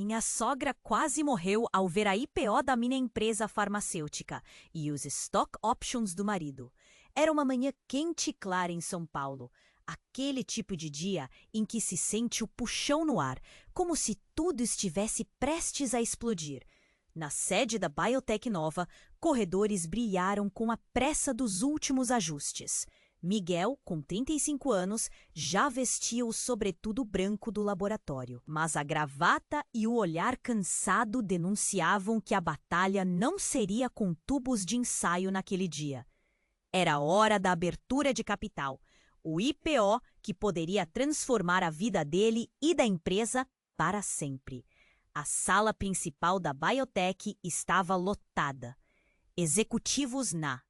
Minha sogra quase morreu ao ver a IPO da minha empresa farmacêutica e os stock options do marido. Era uma manhã quente e clara em São Paulo. Aquele tipo de dia em que se sente o puxão no ar, como se tudo estivesse prestes a explodir. Na sede da Biotech Nova, corredores brilharam com a pressa dos últimos ajustes. Miguel, com 35 anos, já vestia o sobretudo branco do laboratório, mas a gravata e o olhar cansado denunciavam que a batalha não seria com tubos de ensaio naquele dia. Era hora da abertura de capital, o IPO que poderia transformar a vida dele e da empresa para sempre. A sala principal da Biotech estava lotada. Executivos na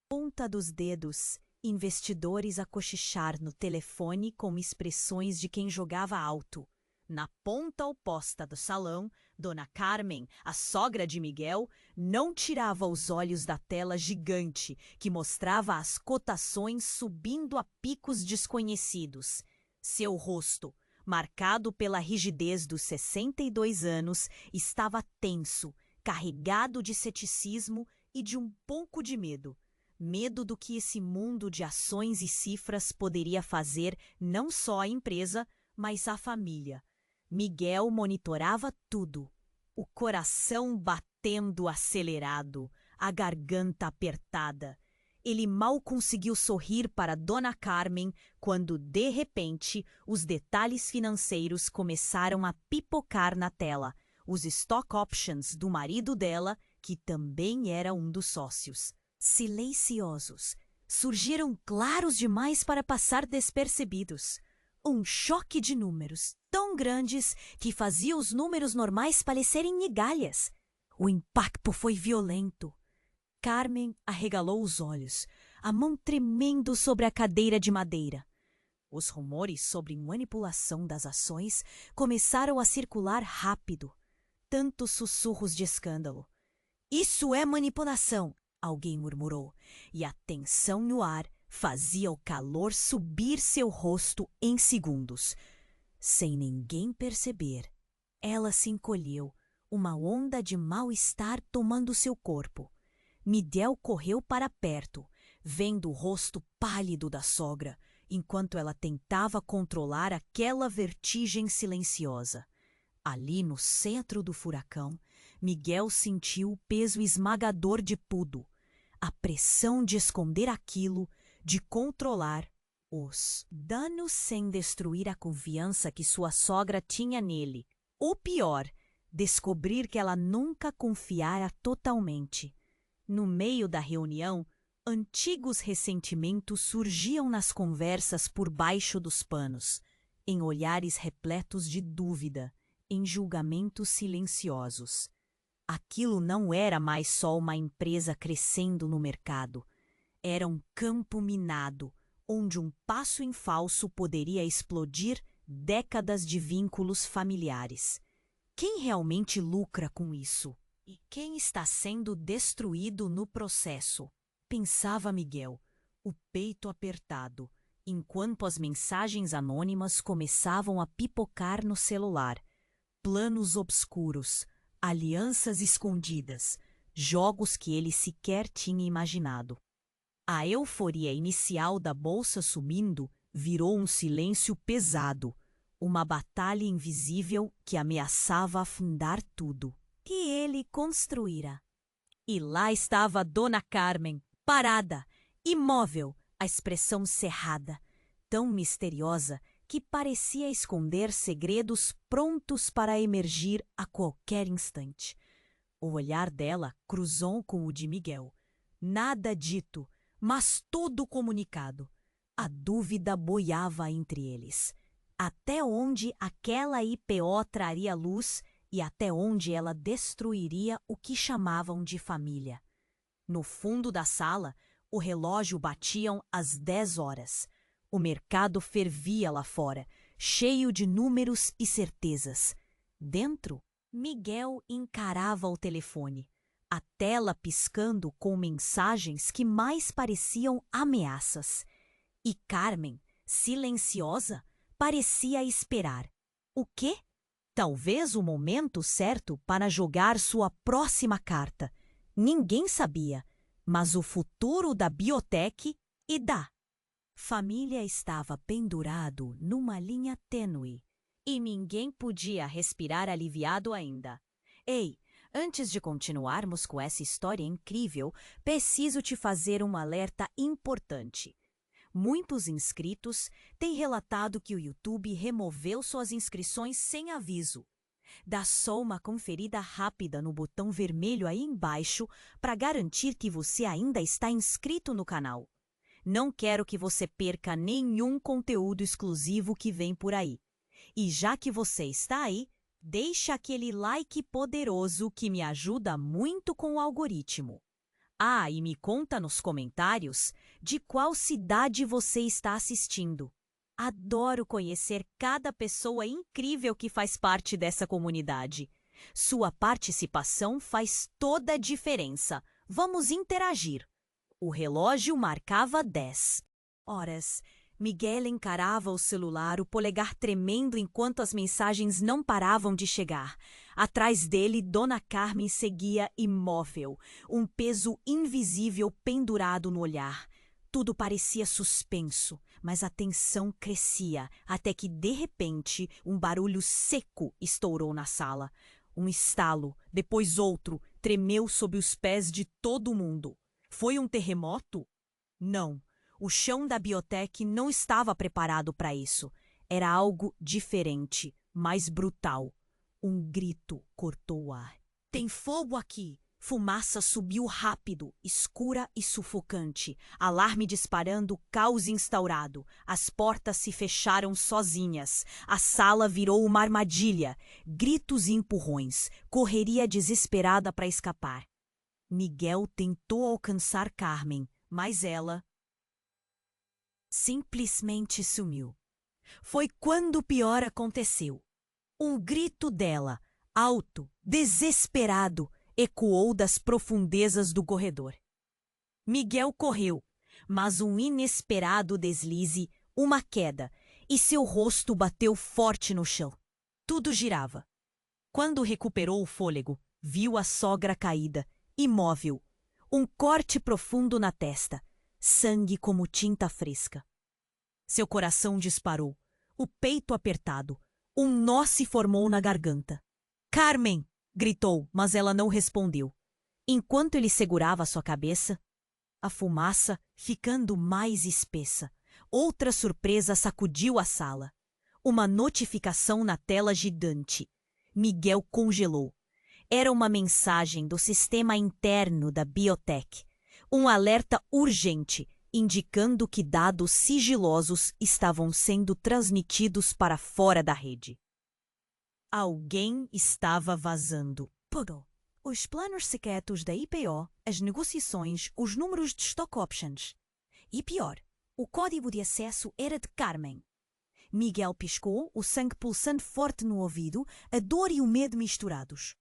ponta dos dedos, investidores a cochichar no telefone com expressões de quem jogava alto. Na ponta oposta do salão, Dona Carmen, a sogra de Miguel, não tirava os olhos da tela gigante que mostrava as cotações subindo a picos desconhecidos. Seu rosto, marcado pela rigidez dos 62 anos, estava tenso, carregado de ceticismo e de um pouco de medo. Medo do que esse mundo de ações e cifras poderia fazer não só à empresa, mas à família. Miguel monitorava tudo, o coração batendo acelerado, a garganta apertada. Ele mal conseguiu sorrir para Dona Carmen quando, de repente, os detalhes financeiros começaram a pipocar na tela. Os stock options do marido dela, que também era um dos sócios. Silenciosos, surgiram claros demais para passar despercebidos. Um choque de números tão grandes que fazia os números normais parecerem migalhas. O impacto foi violento. Carmen arregalou os olhos, a mão tremendo sobre a cadeira de madeira. Os rumores sobre manipulação das ações começaram a circular rápido. Tantos sussurros de escândalo. Isso é manipulação! Alguém murmurou, e a tensão no ar fazia o calor subir seu rosto em segundos. Sem ninguém perceber, ela se encolheu, uma onda de mal-estar tomando seu corpo. Miguel correu para perto, vendo o rosto pálido da sogra, enquanto ela tentava controlar aquela vertigem silenciosa. Ali no centro do furacão, Miguel sentiu o peso esmagador de tudo, a pressão de esconder aquilo, de controlar os danos sem destruir a confiança que sua sogra tinha nele. Ou pior, descobrir que ela nunca confiara totalmente. No meio da reunião, antigos ressentimentos surgiam nas conversas por baixo dos panos, em olhares repletos de dúvida, em julgamentos silenciosos. Aquilo não era mais só uma empresa crescendo no mercado. Era um campo minado, onde um passo em falso poderia explodir décadas de vínculos familiares. Quem realmente lucra com isso? E quem está sendo destruído no processo? Pensava Miguel, o peito apertado, enquanto as mensagens anônimas começavam a pipocar no celular. Planos obscuros, alianças escondidas, jogos que ele sequer tinha imaginado. A euforia inicial da bolsa sumindo virou um silêncio pesado, uma batalha invisível que ameaçava afundar tudo que ele construíra. E lá estava Dona Carmen, parada, imóvel, a expressão cerrada, tão misteriosa que parecia esconder segredos prontos para emergir a qualquer instante. O olhar dela cruzou com o de Miguel. Nada dito, mas tudo comunicado. A dúvida boiava entre eles. Até onde aquela IPO traria luz e até onde ela destruiria o que chamavam de família. No fundo da sala, o relógio batiam às 10 horas. O mercado fervia lá fora, cheio de números e certezas. Dentro, Miguel encarava o telefone, a tela piscando com mensagens que mais pareciam ameaças. E Carmen, silenciosa, parecia esperar. O quê? Talvez o momento certo para jogar sua próxima carta. Ninguém sabia, mas o futuro da biotech e da família estava pendurado numa linha tênue e ninguém podia respirar aliviado ainda. Ei, antes de continuarmos com essa história incrível, preciso te fazer um alerta importante. Muitos inscritos têm relatado que o YouTube removeu suas inscrições sem aviso. Dá só uma conferida rápida no botão vermelho aí embaixo para garantir que você ainda está inscrito no canal. Não quero que você perca nenhum conteúdo exclusivo que vem por aí. E já que você está aí, deixa aquele like poderoso que me ajuda muito com o algoritmo. Ah, e me conta nos comentários de qual cidade você está assistindo. Adoro conhecer cada pessoa incrível que faz parte dessa comunidade. Sua participação faz toda a diferença. Vamos interagir. O relógio marcava 10 horas. Miguel encarava o celular, o polegar tremendo enquanto as mensagens não paravam de chegar. Atrás dele, Dona Carmen seguia imóvel, um peso invisível pendurado no olhar. Tudo parecia suspenso, mas a tensão crescia, até que, de repente, um barulho seco estourou na sala. Um estalo, depois outro, tremeu sob os pés de todo mundo. Foi um terremoto? Não. O chão da biotech não estava preparado para isso. Era algo diferente, mais brutal. Um grito cortou o ar. Tem fogo aqui! Fumaça subiu rápido, escura e sufocante. Alarme disparando, caos instaurado. As portas se fecharam sozinhas. A sala virou uma armadilha. Gritos e empurrões. Correria desesperada para escapar. Miguel tentou alcançar Carmen, mas ela simplesmente sumiu. Foi quando o pior aconteceu. Um grito dela, alto, desesperado, ecoou das profundezas do corredor. Miguel correu, mas um inesperado deslize, uma queda, e seu rosto bateu forte no chão. Tudo girava. Quando recuperou o fôlego, viu a sogra caída, imóvel, um corte profundo na testa, sangue como tinta fresca. Seu coração disparou, o peito apertado, um nó se formou na garganta. Carmen! Gritou, mas ela não respondeu. Enquanto ele segurava sua cabeça, a fumaça ficando mais espessa. Outra surpresa sacudiu a sala. Uma notificação na tela gigante. Miguel congelou. Era uma mensagem do sistema interno da biotech. Um alerta urgente, indicando que dados sigilosos estavam sendo transmitidos para fora da rede. Alguém estava vazando. Tudo. Os planos secretos da IPO, as negociações, os números de stock options. E pior, o código de acesso era de Carmen. Miguel piscou, o sangue pulsando forte no ouvido, a dor e o medo misturados.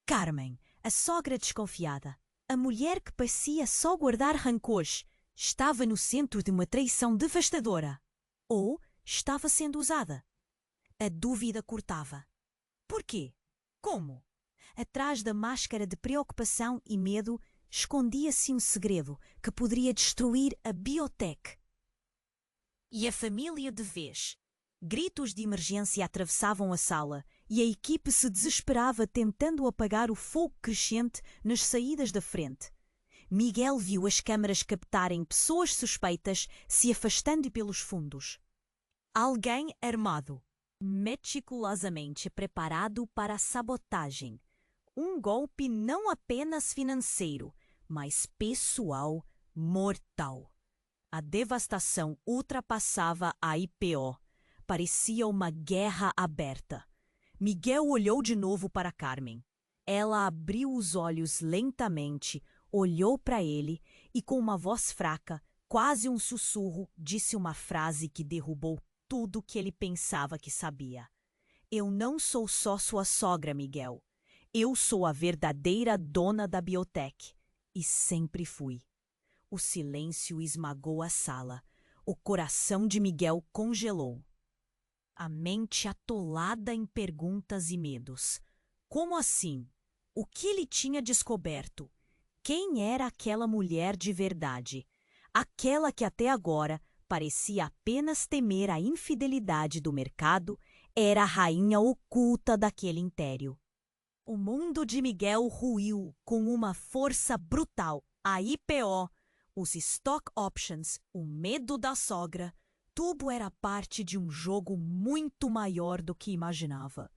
Carmen, a sogra desconfiada, a mulher que parecia só guardar rancores, estava no centro de uma traição devastadora. Ou estava sendo usada. A dúvida cortava. Por quê? Como? Atrás da máscara de preocupação e medo escondia-se um segredo que poderia destruir a biotech. E a família de vez. Gritos de emergência atravessavam a sala e a equipe se desesperava tentando apagar o fogo crescente nas saídas da frente. Miguel viu as câmaras captarem pessoas suspeitas se afastando pelos fundos. Alguém armado, meticulosamente preparado para a sabotagem. Um golpe não apenas financeiro, mas pessoal, mortal. A devastação ultrapassava a IPO. Parecia uma guerra aberta. Miguel olhou de novo para Carmen. Ela abriu os olhos lentamente, olhou para ele e, com uma voz fraca, quase um sussurro, disse uma frase que derrubou tudo que ele pensava que sabia. Eu não sou só sua sogra, Miguel. Eu sou a verdadeira dona da biotech. E sempre fui. O silêncio esmagou a sala. O coração de Miguel congelou. a mente atolada em perguntas e medos. Como assim? O que ele tinha descoberto? Quem era aquela mulher de verdade? Aquela que até agora parecia apenas temer a infidelidade do mercado, era a rainha oculta daquele império. O mundo de Miguel ruiu com uma força brutal. A IPO, os stock options, o medo da sogra, tudo era parte de um jogo muito maior do que imaginava.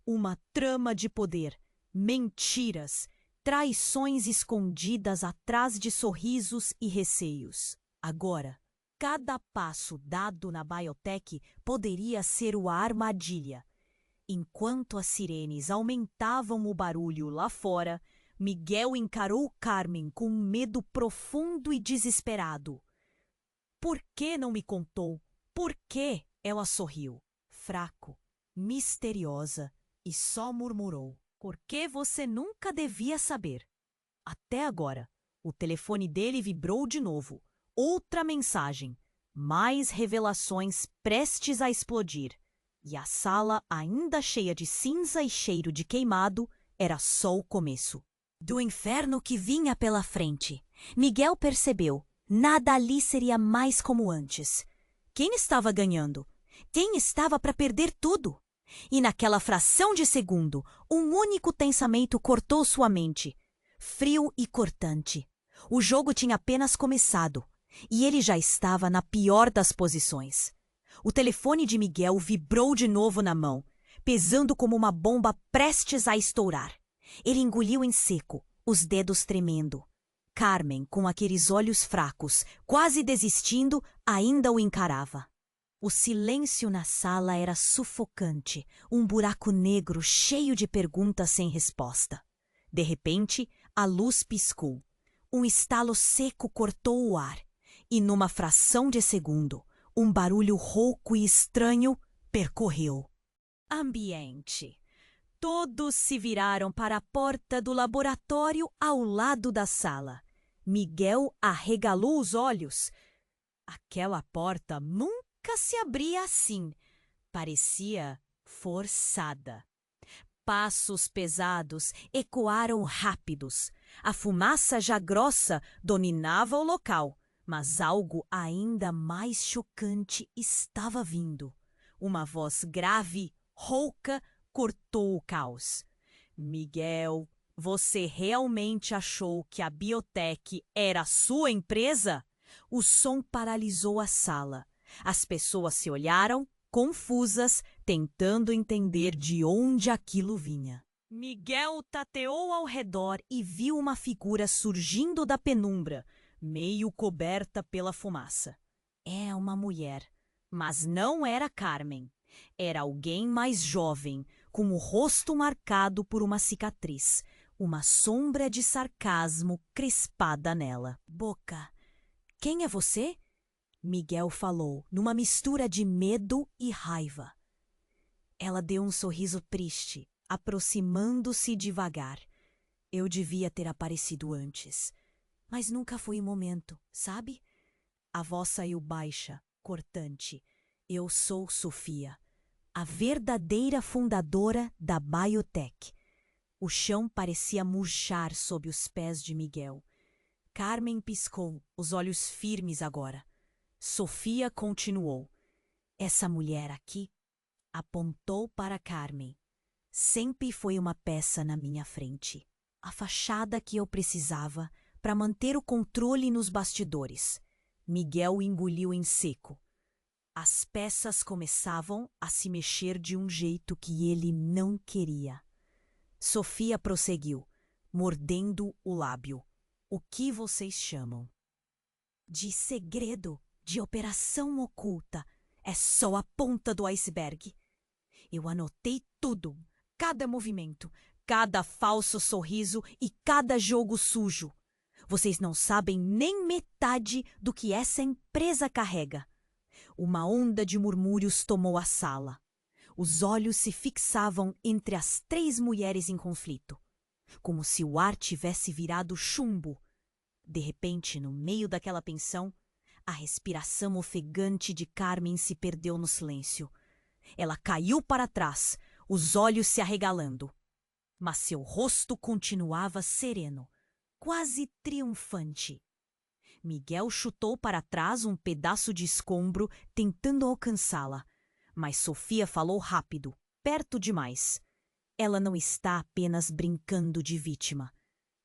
Uma trama de poder, mentiras, traições escondidas atrás de sorrisos e receios. Agora, cada passo dado na biotech poderia ser uma armadilha. Enquanto as sirenes aumentavam o barulho lá fora, Miguel encarou Carmen com um medo profundo e desesperado. Por que não me contou? Por que? Ela sorriu, fraco, misteriosa, e só murmurou. Por que você nunca devia saber? Até agora, o telefone dele vibrou de novo. Outra mensagem. Mais revelações prestes a explodir. E a sala, ainda cheia de cinza e cheiro de queimado, era só o começo. Do inferno que vinha pela frente, Miguel percebeu. Nada ali seria mais como antes. Quem estava ganhando? Quem estava para perder tudo? E naquela fração de segundo, um único pensamento cortou sua mente. Frio e cortante. O jogo tinha apenas começado, e ele já estava na pior das posições. O telefone de Miguel vibrou de novo na mão, pesando como uma bomba prestes a estourar. Ele engoliu em seco, os dedos tremendo. Carmen, com aqueles olhos fracos, quase desistindo, ainda o encarava. O silêncio na sala era sufocante, um buraco negro cheio de perguntas sem resposta. De repente, a luz piscou. Um estalo seco cortou o ar, e numa fração de segundo, um barulho rouco e estranho percorreu. Ambiente. Todos se viraram para a porta do laboratório ao lado da sala. Miguel arregalou os olhos. Aquela porta nunca se abria assim. Parecia forçada. Passos pesados ecoaram rápidos. A fumaça já grossa dominava o local, mas algo ainda mais chocante estava vindo. Uma voz grave, rouca, cortou o caos. Miguel, você realmente achou que a biotech era sua empresa? O som paralisou a sala. As pessoas se olharam, confusas, tentando entender de onde aquilo vinha. Miguel tateou ao redor e viu uma figura surgindo da penumbra, meio coberta pela fumaça. É uma mulher, mas não era Carmen. Era alguém mais jovem, com o rosto marcado por uma cicatriz, uma sombra de sarcasmo crispada nela. Boca, quem é você? Miguel falou, numa mistura de medo e raiva. Ela deu um sorriso triste, aproximando-se devagar. Eu devia ter aparecido antes, mas nunca foi o momento, sabe? A voz saiu baixa, cortante. Eu sou Sofia, a verdadeira fundadora da biotech. O chão parecia murchar sob os pés de Miguel. Carmen piscou, os olhos firmes agora. Sofia continuou. Essa mulher aqui apontou para Carmen. Sempre foi uma peça na minha frente. A fachada que eu precisava para manter o controle nos bastidores. Miguel engoliu em seco. As peças começavam a se mexer de um jeito que ele não queria. Sofia prosseguiu, mordendo o lábio. O que vocês chamam? De segredo, de operação oculta. É só a ponta do iceberg. Eu anotei tudo, cada movimento, cada falso sorriso e cada jogo sujo. Vocês não sabem nem metade do que essa empresa carrega. Uma onda de murmúrios tomou a sala. Os olhos se fixavam entre as 3 mulheres em conflito, como se o ar tivesse virado chumbo. De repente, no meio daquela tensão, a respiração ofegante de Carmen se perdeu no silêncio. Ela caiu para trás, os olhos se arregalando. Mas seu rosto continuava sereno, quase triunfante. Miguel chutou para trás um pedaço de escombro, tentando alcançá-la. Mas Sofia falou rápido, perto demais. Ela não está apenas brincando de vítima.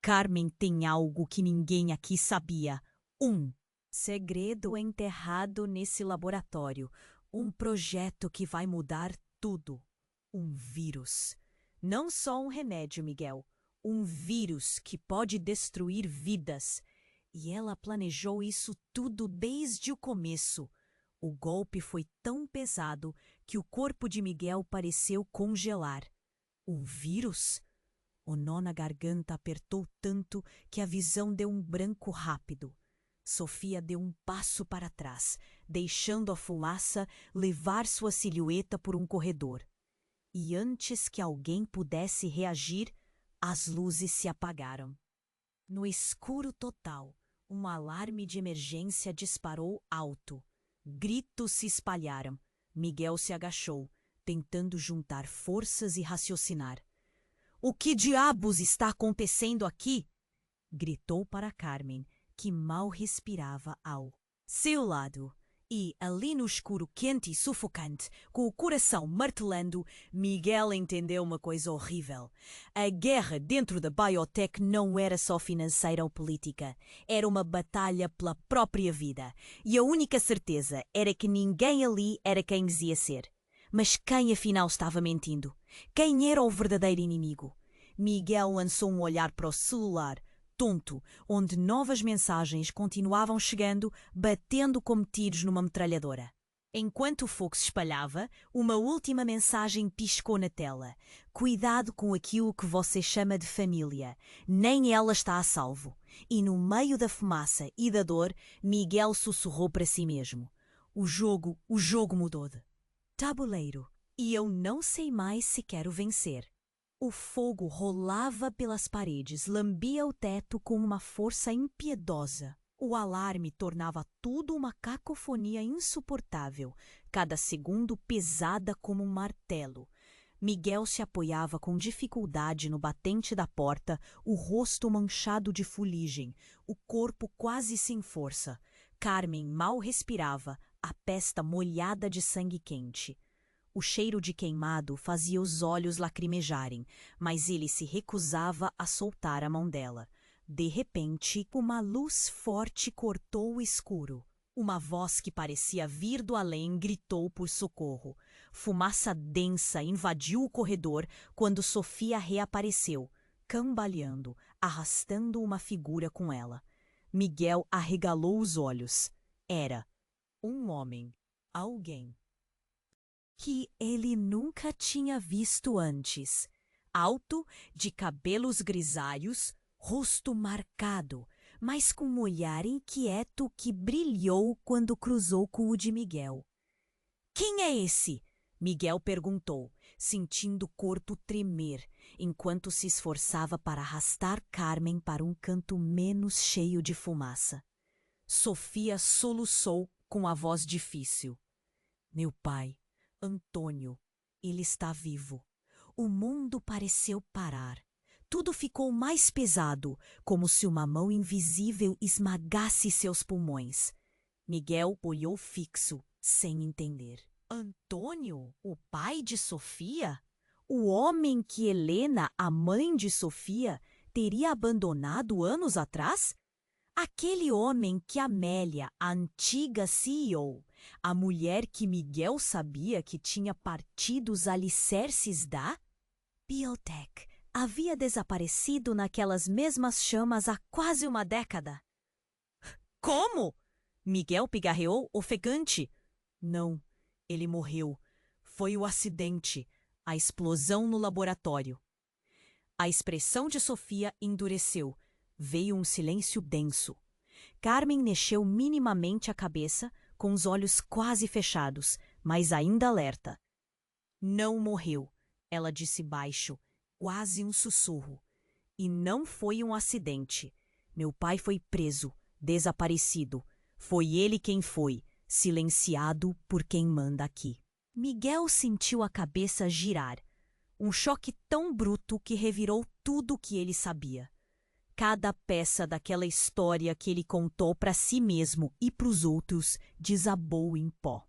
Carmen tem algo que ninguém aqui sabia. Um segredo enterrado nesse laboratório. Um projeto que vai mudar tudo. Um vírus. Não só um remédio, Miguel. Um vírus que pode destruir vidas. E ela planejou isso tudo desde o começo. O golpe foi tão pesado que o corpo de Miguel pareceu congelar. Um vírus? O nó na garganta apertou tanto que a visão deu um branco rápido. Sofia deu um passo para trás, deixando a fumaça levar sua silhueta por um corredor. E antes que alguém pudesse reagir, as luzes se apagaram. No escuro total, um alarme de emergência disparou alto. Gritos se espalharam. Miguel se agachou, tentando juntar forças e raciocinar. "O que diabos está acontecendo aqui?" gritou para Carmen, que mal respirava ao seu lado. E, ali no escuro quente e sufocante, com o coração martelando, Miguel entendeu uma coisa horrível. A guerra dentro da biotech não era só financeira ou política. Era uma batalha pela própria vida. E a única certeza era que ninguém ali era quem dizia ser. Mas quem afinal estava mentindo? Quem era o verdadeiro inimigo? Miguel lançou um olhar para o celular, tonto, onde novas mensagens continuavam chegando, batendo como tiros numa metralhadora. Enquanto o fogo se espalhava, uma última mensagem piscou na tela. "Cuidado com aquilo que você chama de família. Nem ela está a salvo." E no meio da fumaça e da dor, Miguel sussurrou para si mesmo. O jogo mudou de tabuleiro. E eu não sei mais se quero vencer." O fogo rolava pelas paredes, lambia o teto com uma força impiedosa. O alarme tornava tudo uma cacofonia insuportável, cada segundo pesada como um martelo. Miguel se apoiava com dificuldade no batente da porta, o rosto manchado de fuligem, o corpo quase sem força. Carmen mal respirava, a testa molhada de sangue quente. O cheiro de queimado fazia os olhos lacrimejarem, mas ele se recusava a soltar a mão dela. De repente, uma luz forte cortou o escuro. Uma voz que parecia vir do além gritou por socorro. Fumaça densa invadiu o corredor quando Sofia reapareceu, cambaleando, arrastando uma figura com ela. Miguel arregalou os olhos. Era um homem, alguém que ele nunca tinha visto antes. Alto, de cabelos grisalhos, rosto marcado, mas com um olhar inquieto que brilhou quando cruzou com o de Miguel. "Quem é esse?" Miguel perguntou, sentindo o corpo tremer, enquanto se esforçava para arrastar Carmen para um canto menos cheio de fumaça. Sofia soluçou com a voz difícil. "Meu pai. Antônio, ele está vivo." O mundo pareceu parar. Tudo ficou mais pesado, como se uma mão invisível esmagasse seus pulmões. Miguel olhou fixo, sem entender. Antônio, o pai de Sofia? O homem que Helena, a mãe de Sofia, teria abandonado anos atrás? Aquele homem que Amélia, a antiga CEO, a mulher que Miguel sabia que tinha partido os alicerces da biotech, havia desaparecido naquelas mesmas chamas há quase uma década. "Como?" Miguel pigarreou, ofegante. "Não, ele morreu. Foi o acidente, a explosão no laboratório." A expressão de Sofia endureceu. Veio um silêncio denso. Carmen mexeu minimamente a cabeça, com os olhos quase fechados, mas ainda alerta. "Não morreu," ela disse baixo, quase um sussurro. "E não foi um acidente. Meu pai foi preso, desaparecido. Foi ele quem foi, silenciado por quem manda aqui." Miguel sentiu a cabeça girar. Um choque tão bruto que revirou tudo o que ele sabia. Cada peça daquela história que ele contou para si mesmo e para os outros desabou em pó.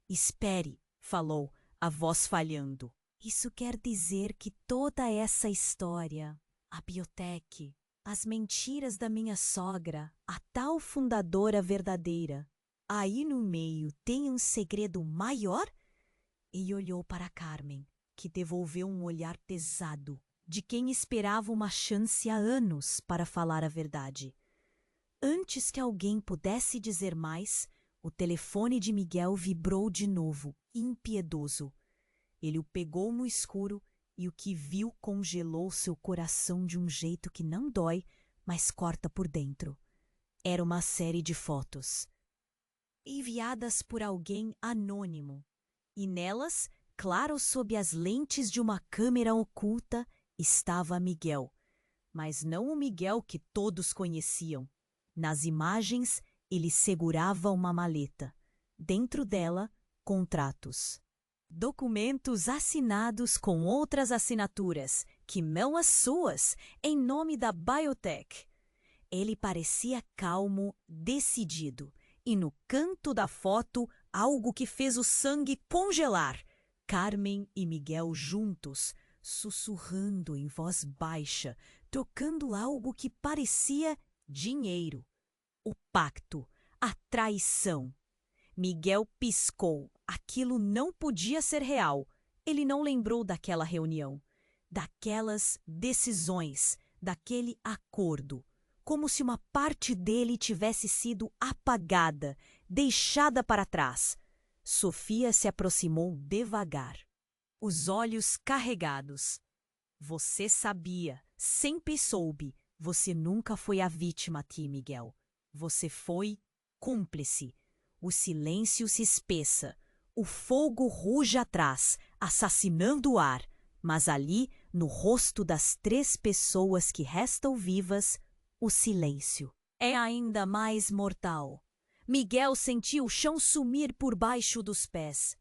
Espere, falou, a voz falhando. Isso quer dizer que toda essa história, a biotec, as mentiras da minha sogra, a tal fundadora verdadeira, aí no meio tem um segredo maior? E olhou para Carmen, que devolveu um olhar pesado, de quem esperava uma chance há anos para falar a verdade. Antes que alguém pudesse dizer mais, o telefone de Miguel vibrou de novo, impiedoso. Ele o pegou no escuro e o que viu congelou seu coração de um jeito que não dói, mas corta por dentro. Era uma série de fotos, enviadas por alguém anônimo, e nelas, claro sob as lentes de uma câmera oculta, estava Miguel. Mas não o Miguel que todos conheciam. Nas imagens, ele segurava uma maleta. Dentro dela, contratos. Documentos assinados com outras assinaturas, que não as suas, em nome da biotec. Ele parecia calmo, decidido, e no canto da foto, algo que fez o sangue congelar. Carmen e Miguel juntos, sussurrando em voz baixa, trocando algo que parecia dinheiro. O pacto, a traição. Miguel piscou. Aquilo não podia ser real. Ele não lembrou daquela reunião, daquelas decisões, daquele acordo. Como se uma parte dele tivesse sido apagada, deixada para trás. Sofia se aproximou devagar, os olhos carregados. Você sabia, sempre soube. Você nunca foi a vítima aqui, Miguel. Você foi cúmplice. O silêncio se espessa. O fogo ruge atrás, assassinando o ar. Mas ali, no rosto das 3 pessoas que restam vivas, o silêncio é ainda mais mortal. Miguel sentiu o chão sumir por baixo dos pés.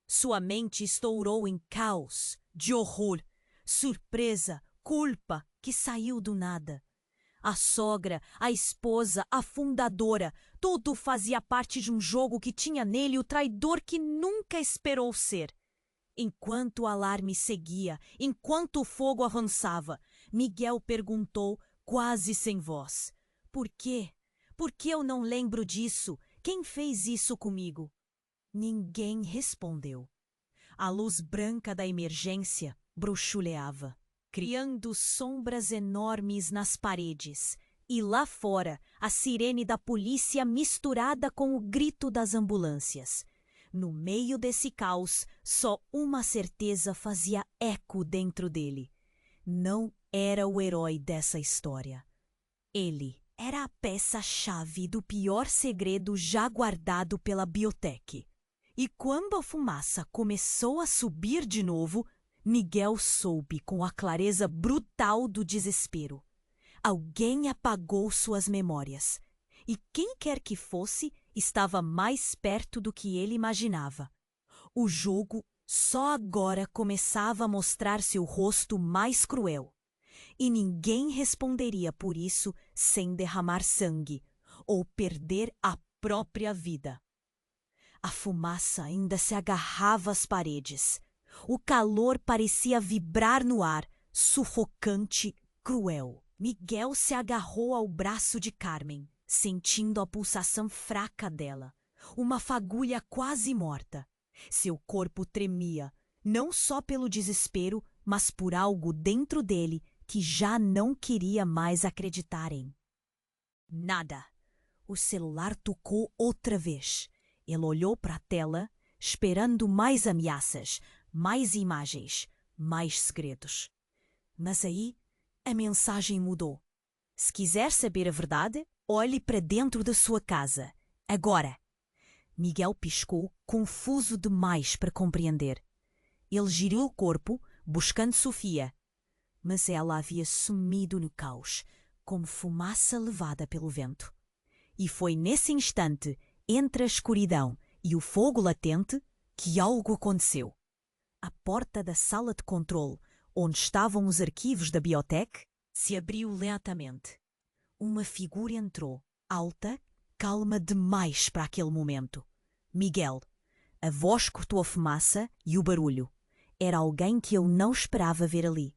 Sua mente estourou em caos, de horror, surpresa, culpa que saiu do nada. A sogra, a esposa, a fundadora, tudo fazia parte de um jogo que tinha nele o traidor que nunca esperou ser. Enquanto o alarme seguia, enquanto o fogo avançava, Miguel perguntou, quase sem voz: Por quê? Por que eu não lembro disso? Quem fez isso comigo? Ninguém respondeu. A luz branca da emergência bruxuleava, criando sombras enormes nas paredes, e lá fora a sirene da polícia misturada com o grito das ambulâncias. No meio desse caos, só uma certeza fazia eco dentro dele. Não era o herói dessa história. Ele era a peça-chave do pior segredo já guardado pela biotec. E quando a fumaça começou a subir de novo, Miguel soube com a clareza brutal do desespero. Alguém apagou suas memórias. E quem quer que fosse, estava mais perto do que ele imaginava. O jogo só agora começava a mostrar seu rosto mais cruel. E ninguém responderia por isso sem derramar sangue ou perder a própria vida. A fumaça ainda se agarrava às paredes. O calor parecia vibrar no ar, sufocante, cruel. Miguel se agarrou ao braço de Carmen, sentindo a pulsação fraca dela, uma fagulha quase morta. Seu corpo tremia, não só pelo desespero, mas por algo dentro dele que já não queria mais acreditar em. Nada. O celular tocou outra vez. Ele olhou para a tela, esperando mais ameaças, mais imagens, mais segredos. Mas aí, a mensagem mudou. Se quiser saber a verdade, olhe para dentro da sua casa. Agora. Miguel piscou, confuso demais para compreender. Ele girou o corpo, buscando Sofia. Mas ela havia sumido no caos, como fumaça levada pelo vento. E foi nesse instante, entre a escuridão e o fogo latente, que algo aconteceu. A porta da sala de controle, onde estavam os arquivos da biblioteca, se abriu lentamente. Uma figura entrou, alta, calma demais para aquele momento. Miguel. A voz cortou a fumaça e o barulho. Era alguém que eu não esperava ver ali.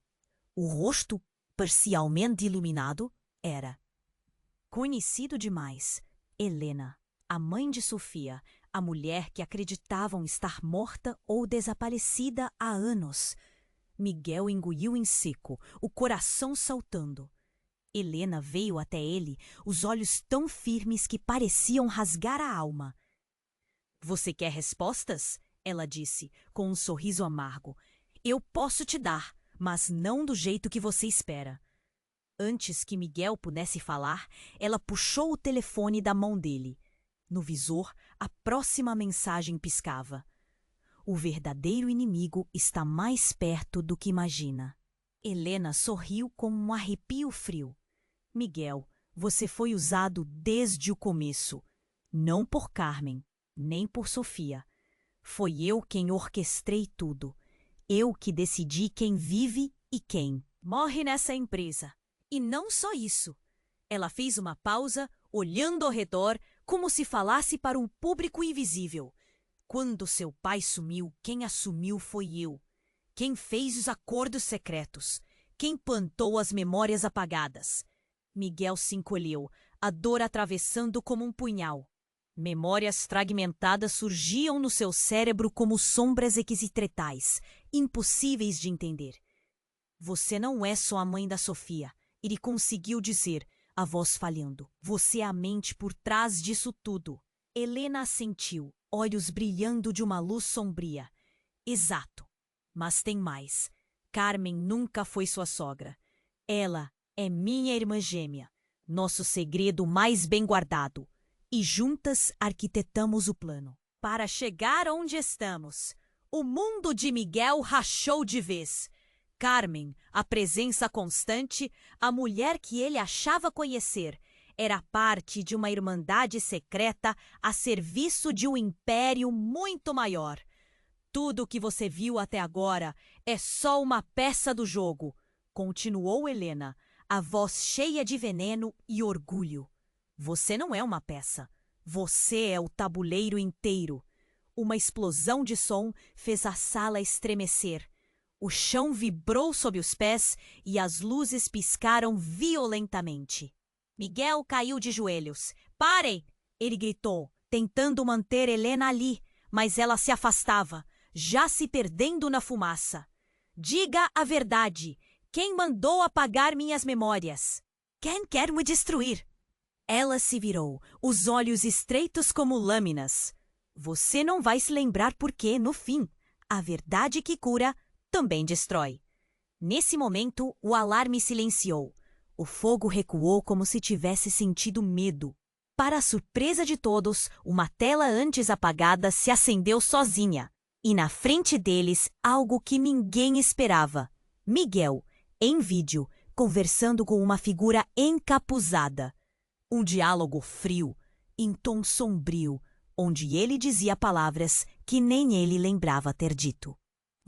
O rosto, parcialmente iluminado, era conhecido demais. Helena, a mãe de Sofia, a mulher que acreditavam estar morta ou desaparecida há anos. Miguel engoliu em seco, o coração saltando. Helena veio até ele, os olhos tão firmes que pareciam rasgar a alma. Você quer respostas? Ela disse, com um sorriso amargo. Eu posso te dar, mas não do jeito que você espera. Antes que Miguel pudesse falar, ela puxou o telefone da mão dele. No visor, a próxima mensagem piscava. O verdadeiro inimigo está mais perto do que imagina. Helena sorriu com um arrepio frio. Miguel, você foi usado desde o começo. Não por Carmen, nem por Sofia. Foi eu quem orquestrei tudo. Eu que decidi quem vive e quem morre nessa empresa. E não só isso. Ela fez uma pausa, olhando ao redor, como se falasse para um público invisível. Quando seu pai sumiu, quem assumiu foi eu. Quem fez os acordos secretos. Quem plantou as memórias apagadas. Miguel se encolheu, a dor atravessando como um punhal. Memórias fragmentadas surgiam no seu cérebro como sombras equisitretais, impossíveis de entender. Você não é só a mãe da Sofia, ele conseguiu dizer, a voz falhando. Você é a mente por trás disso tudo. Helena assentiu, olhos brilhando de uma luz sombria. Exato. Mas tem mais. Carmen nunca foi sua sogra. Ela é minha irmã gêmea, nosso segredo mais bem guardado. E juntas arquitetamos o plano. Para chegar onde estamos, o mundo de Miguel rachou de vez. Carmen, a presença constante, a mulher que ele achava conhecer, era parte de uma irmandade secreta a serviço de um império muito maior. Tudo o que você viu até agora é só uma peça do jogo, continuou Helena, a voz cheia de veneno e orgulho. Você não é uma peça. Você é o tabuleiro inteiro. Uma explosão de som fez a sala estremecer. O chão vibrou sob os pés e as luzes piscaram violentamente. Miguel caiu de joelhos. Parem! Ele gritou, tentando manter Helena ali, mas ela se afastava, já se perdendo na fumaça. Diga a verdade. Quem mandou apagar minhas memórias? Quem quer me destruir? Ela se virou, os olhos estreitos como lâminas. Você não vai se lembrar porque, no fim, a verdade que cura também destrói. Nesse momento, o alarme silenciou. O fogo recuou como se tivesse sentido medo. Para a surpresa de todos, uma tela antes apagada se acendeu sozinha. E na frente deles, algo que ninguém esperava. Miguel, em vídeo, conversando com uma figura encapuzada. Um diálogo frio, em tom sombrio, onde ele dizia palavras que nem ele lembrava ter dito.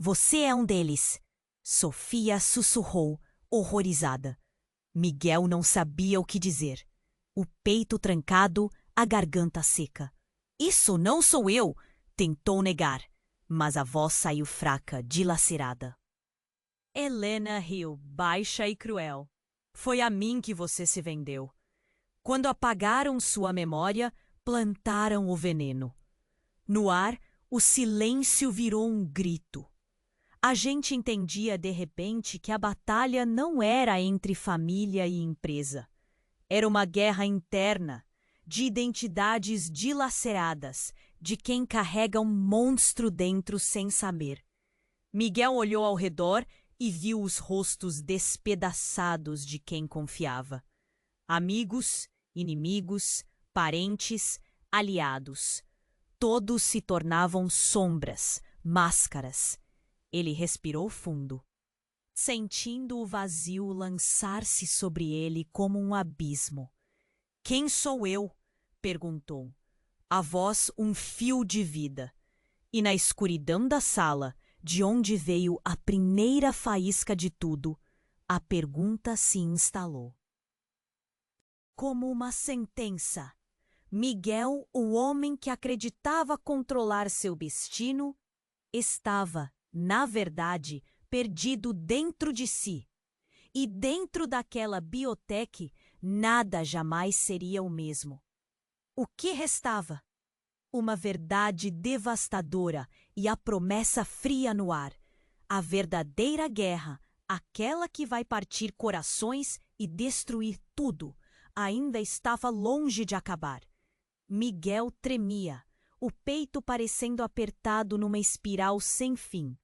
Você é um deles. Sofia sussurrou, horrorizada. Miguel não sabia o que dizer. O peito trancado, a garganta seca. Isso não sou eu, tentou negar, mas a voz saiu fraca, dilacerada. Helena riu, baixa e cruel. Foi a mim que você se vendeu. Quando apagaram sua memória, plantaram o veneno. No ar, o silêncio virou um grito. A gente entendia de repente que a batalha não era entre família e empresa. Era uma guerra interna, de identidades dilaceradas, de quem carrega um monstro dentro sem saber. Miguel olhou ao redor e viu os rostos despedaçados de quem confiava. Amigos, inimigos, parentes, aliados. Todos se tornavam sombras, máscaras. Ele respirou fundo, sentindo o vazio lançar-se sobre ele como um abismo. Quem sou eu? Perguntou. A voz um fio de vida. E na escuridão da sala, de onde veio a primeira faísca de tudo, a pergunta se instalou. Como uma sentença, Miguel, o homem que acreditava controlar seu destino, estava, na verdade, perdido dentro de si. E dentro daquela biotec, nada jamais seria o mesmo. O que restava? Uma verdade devastadora e a promessa fria no ar. A verdadeira guerra, aquela que vai partir corações e destruir tudo, ainda estava longe de acabar. Miguel tremia, o peito parecendo apertado numa espiral sem fim.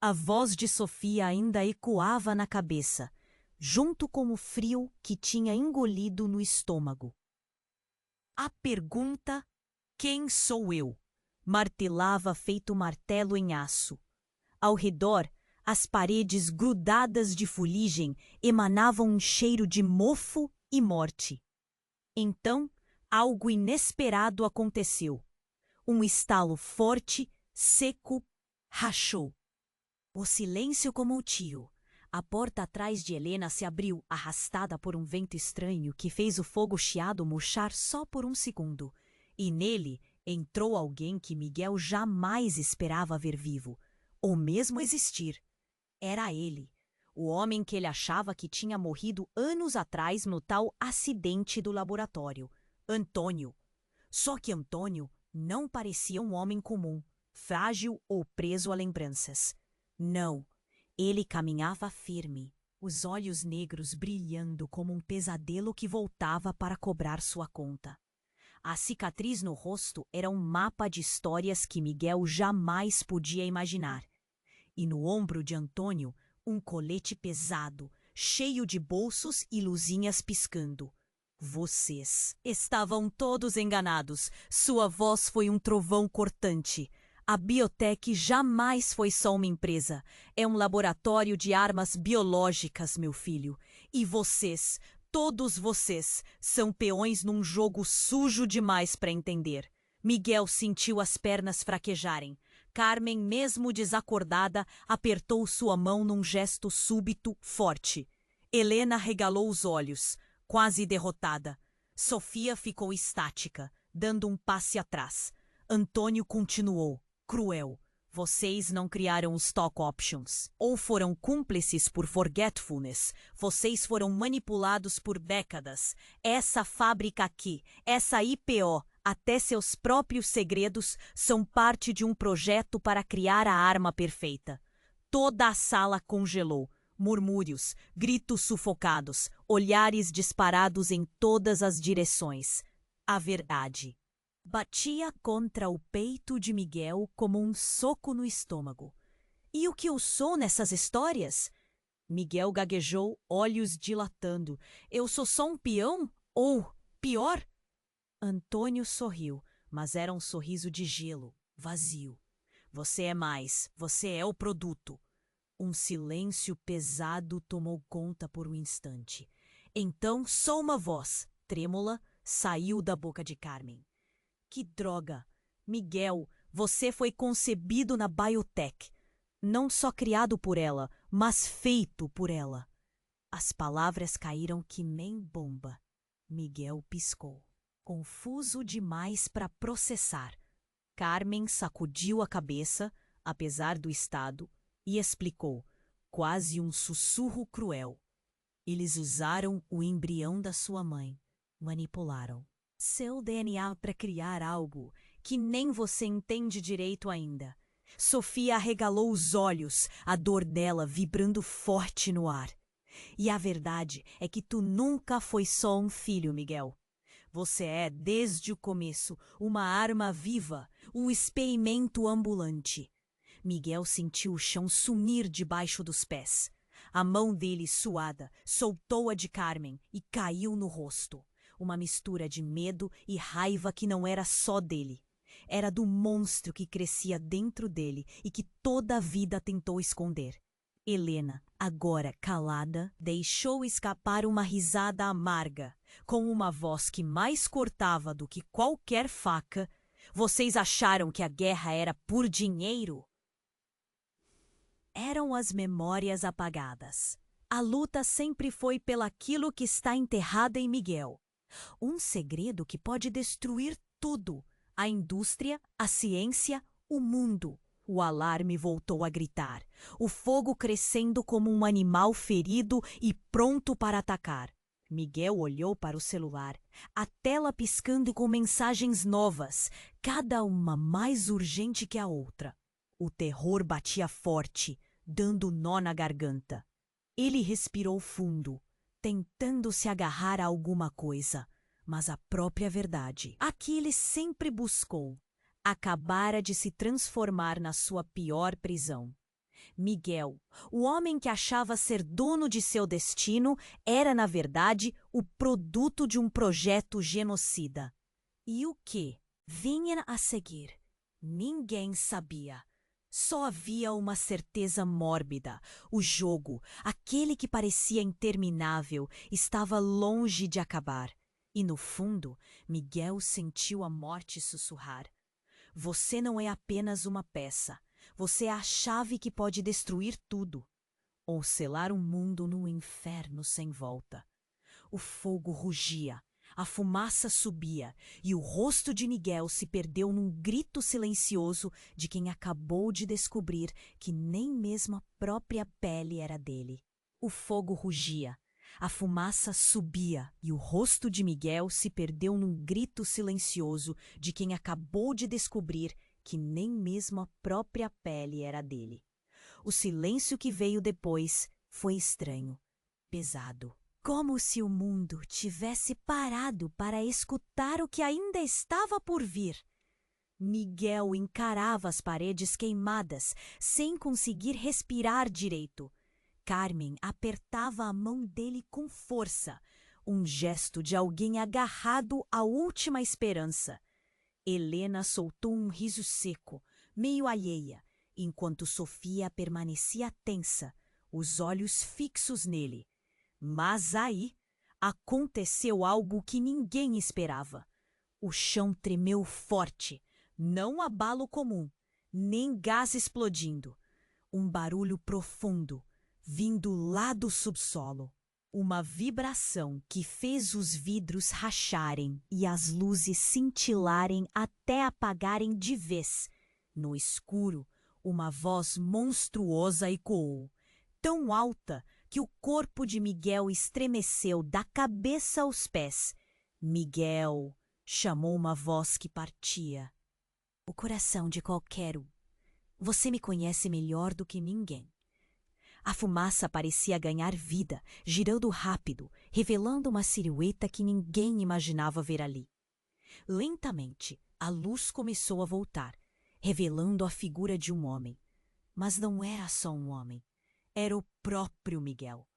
A voz de Sofia ainda ecoava na cabeça, junto com o frio que tinha engolido no estômago. A pergunta, quem sou eu? Martelava feito martelo em aço. Ao redor, as paredes grudadas de fuligem emanavam um cheiro de mofo e morte. Então, algo inesperado aconteceu. Um estalo forte, seco, rachou. O silêncio como o tiro. A porta atrás de Helena se abriu, arrastada por um vento estranho que fez o fogo chiado murchar só por um segundo. E nele entrou alguém que Miguel jamais esperava ver vivo, ou mesmo existir. Era ele, o homem que ele achava que tinha morrido anos atrás no tal acidente do laboratório, Antônio. Só que Antônio não parecia um homem comum, frágil ou preso a lembranças. Não, ele caminhava firme, os olhos negros brilhando como um pesadelo que voltava para cobrar sua conta. A cicatriz no rosto era um mapa de histórias que Miguel jamais podia imaginar. E no ombro de Antônio, um colete pesado, cheio de bolsos e luzinhas piscando. Vocês estavam todos enganados. Sua voz foi um trovão cortante. A biotec jamais foi só uma empresa. É um laboratório de armas biológicas, meu filho. E vocês, todos vocês, são peões num jogo sujo demais para entender. Miguel sentiu as pernas fraquejarem. Carmen, mesmo desacordada, apertou sua mão num gesto súbito, forte. Helena regalou os olhos, quase derrotada. Sofia ficou estática, dando um passe atrás. Antônio continuou, cruel. Vocês não criaram os stock options, ou foram cúmplices por forgetfulness. Vocês foram manipulados por décadas. Essa fábrica aqui, essa IPO, até seus próprios segredos são parte de um projeto para criar a arma perfeita. Toda a sala congelou. Murmúrios, gritos sufocados, olhares disparados em todas as direções. A verdade batia contra o peito de Miguel como um soco no estômago. E o que eu sou nessas histórias? Miguel gaguejou, olhos dilatando. Eu sou só um peão? Ou, pior? Antônio sorriu, mas era um sorriso de gelo, vazio. Você é mais, você é o produto. Um silêncio pesado tomou conta por um instante. Então, só uma voz, trêmula, saiu da boca de Carmen. Que droga! Miguel, você foi concebido na biotech. Não só criado por ela, mas feito por ela. As palavras caíram que nem bomba. Miguel piscou, confuso demais para processar. Carmen sacudiu a cabeça, apesar do estado, e explicou, quase um sussurro cruel. Eles usaram o embrião da sua mãe, manipularam seu DNA para criar algo que nem você entende direito ainda. Sofia arregalou os olhos, a dor dela vibrando forte no ar. E a verdade é que tu nunca foi só um filho, Miguel. Você é, desde o começo, uma arma viva, um experimento ambulante. Miguel sentiu o chão sumir debaixo dos pés. A mão dele, suada, soltou a de Carmen e caiu no rosto. Uma mistura de medo e raiva que não era só dele. Era do monstro que crescia dentro dele e que toda a vida tentou esconder. Helena, agora calada, deixou escapar uma risada amarga, com uma voz que mais cortava do que qualquer faca. Vocês acharam que a guerra era por dinheiro? Eram as memórias apagadas. A luta sempre foi pelaquilo que está enterrado em Miguel. Um segredo que pode destruir tudo: a indústria, a ciência, o mundo. O alarme voltou a gritar, o fogo crescendo como um animal ferido e pronto para atacar. Miguel olhou para o celular, a tela piscando com mensagens novas, cada uma mais urgente que a outra. O terror batia forte, dando nó na garganta. Ele respirou fundo, tentando se agarrar a alguma coisa, mas a própria verdade, a que ele sempre buscou, acabara de se transformar na sua pior prisão. Miguel, o homem que achava ser dono de seu destino, era, na verdade, o produto de um projeto genocida. E o que vinha a seguir? Ninguém sabia. Só havia uma certeza mórbida. O jogo, aquele que parecia interminável, estava longe de acabar. E, no fundo, Miguel sentiu a morte sussurrar. Você não é apenas uma peça. Você é a chave que pode destruir tudo, ou selar um mundo num inferno sem volta. O fogo rugia, a fumaça subia, e o rosto de Miguel se perdeu num grito silencioso de quem acabou de descobrir que nem mesmo a própria pele era dele. O fogo rugia, a fumaça subia, e o rosto de Miguel se perdeu num grito silencioso de quem acabou de descobrir que nem mesmo a própria pele era dele. O silêncio que veio depois foi estranho, pesado, como se o mundo tivesse parado para escutar o que ainda estava por vir. Miguel encarava as paredes queimadas, sem conseguir respirar direito. Carmen apertava a mão dele com força, um gesto de alguém agarrado à última esperança. Helena soltou um riso seco, meio alheia, enquanto Sofia permanecia tensa, os olhos fixos nele. Mas aí aconteceu algo que ninguém esperava. O chão tremeu forte, não abalo comum, nem gás explodindo. Um barulho profundo, vindo lá do subsolo. Uma vibração que fez os vidros racharem e as luzes cintilarem até apagarem de vez. No escuro, uma voz monstruosa ecoou, tão alta que o corpo de Miguel estremeceu da cabeça aos pés. Miguel, chamou uma voz que partia. O coração de qualquer um. Você me conhece melhor do que ninguém. A fumaça parecia ganhar vida, girando rápido, revelando uma silhueta que ninguém imaginava ver ali. Lentamente, a luz começou a voltar, revelando a figura de um homem. Mas não era só um homem. Era o próprio Miguel.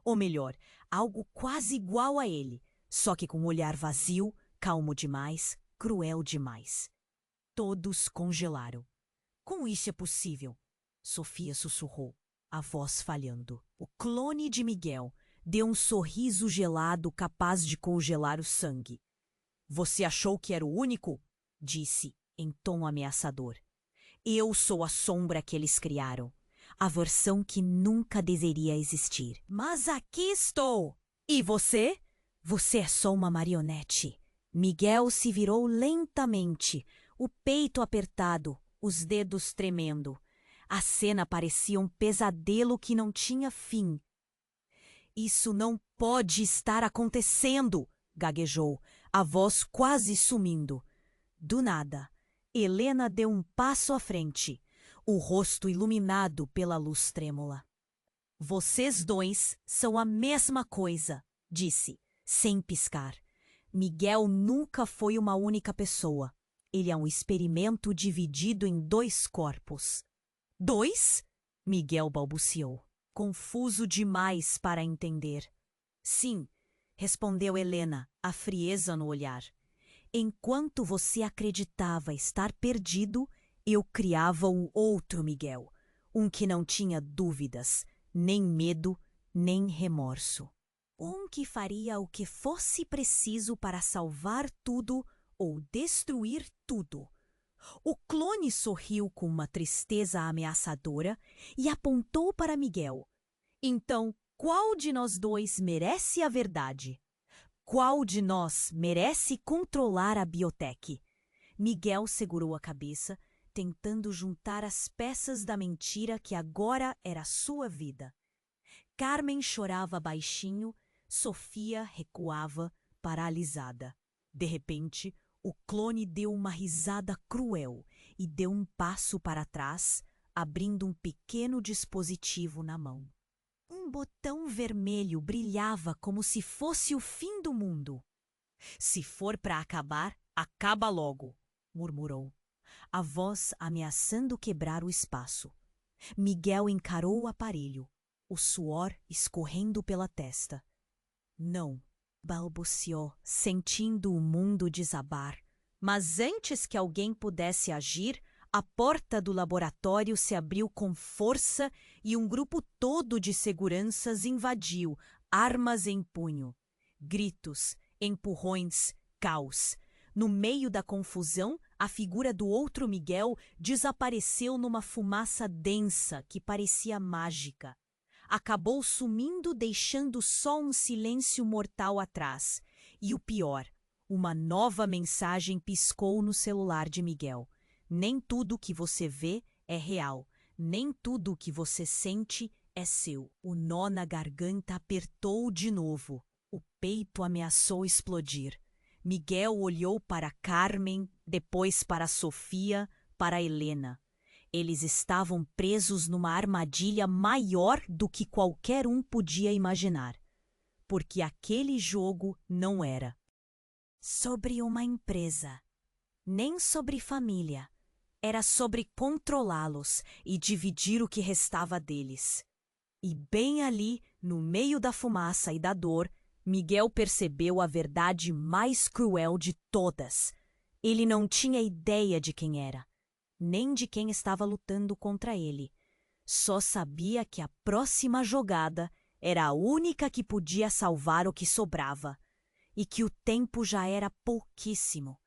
Ou melhor, algo quase igual a ele, só que com um olhar vazio, calmo demais, cruel demais. Todos congelaram. Como isso é possível? Sofia sussurrou, a voz falhando. O clone de Miguel deu um sorriso gelado capaz de congelar o sangue. Você achou que era o único? Disse, em tom ameaçador. Eu sou a sombra que eles criaram. A versão que nunca deveria existir. Mas aqui estou! E você? Você é só uma marionete. Miguel se virou lentamente, o peito apertado, os dedos tremendo. A cena parecia um pesadelo que não tinha fim. Isso não pode estar acontecendo, gaguejou, a voz quase sumindo. Do nada, Helena deu um passo à frente, o rosto iluminado pela luz trêmula. Vocês dois são a mesma coisa, disse, sem piscar. Miguel nunca foi uma única pessoa. Ele é um experimento dividido em 2 corpos. 2? Miguel balbuciou, confuso demais para entender. Sim, respondeu Helena, a frieza no olhar. Enquanto você acreditava estar perdido, eu criava um outro Miguel, um que não tinha dúvidas, nem medo, nem remorso. Um que faria o que fosse preciso para salvar tudo ou destruir tudo. O clone sorriu com uma tristeza ameaçadora e apontou para Miguel. Então, qual de nós dois merece a verdade? Qual de nós merece controlar a biotech? Miguel segurou a cabeça, tentando juntar as peças da mentira que agora era sua vida. Carmen chorava baixinho, Sofia recuava, paralisada. De repente, o clone deu uma risada cruel e deu um passo para trás, abrindo um pequeno dispositivo na mão. Um botão vermelho brilhava como se fosse o fim do mundo. Se for para acabar, acaba logo, murmurou, a voz ameaçando quebrar o espaço. Miguel encarou o aparelho, o suor escorrendo pela testa. Não, balbuciou, sentindo o mundo desabar. Mas antes que alguém pudesse agir, a porta do laboratório se abriu com força e um grupo todo de seguranças invadiu, armas em punho. Gritos, empurrões, caos. No meio da confusão, a figura do outro Miguel desapareceu numa fumaça densa que parecia mágica. Acabou sumindo, deixando só um silêncio mortal atrás. E o pior, uma nova mensagem piscou no celular de Miguel. Nem tudo que você vê é real. Nem tudo que você sente é seu. O nó na garganta apertou de novo. O peito ameaçou explodir. Miguel olhou para Carmen, depois para Sofia, para Helena. Eles estavam presos numa armadilha maior do que qualquer um podia imaginar. Porque aquele jogo não era sobre uma empresa, nem sobre família. Era sobre controlá-los e dividir o que restava deles. E bem ali, no meio da fumaça e da dor, Miguel percebeu a verdade mais cruel de todas. Ele não tinha ideia de quem era, nem de quem estava lutando contra ele. Só sabia que a próxima jogada era a única que podia salvar o que sobrava, e que o tempo já era pouquíssimo.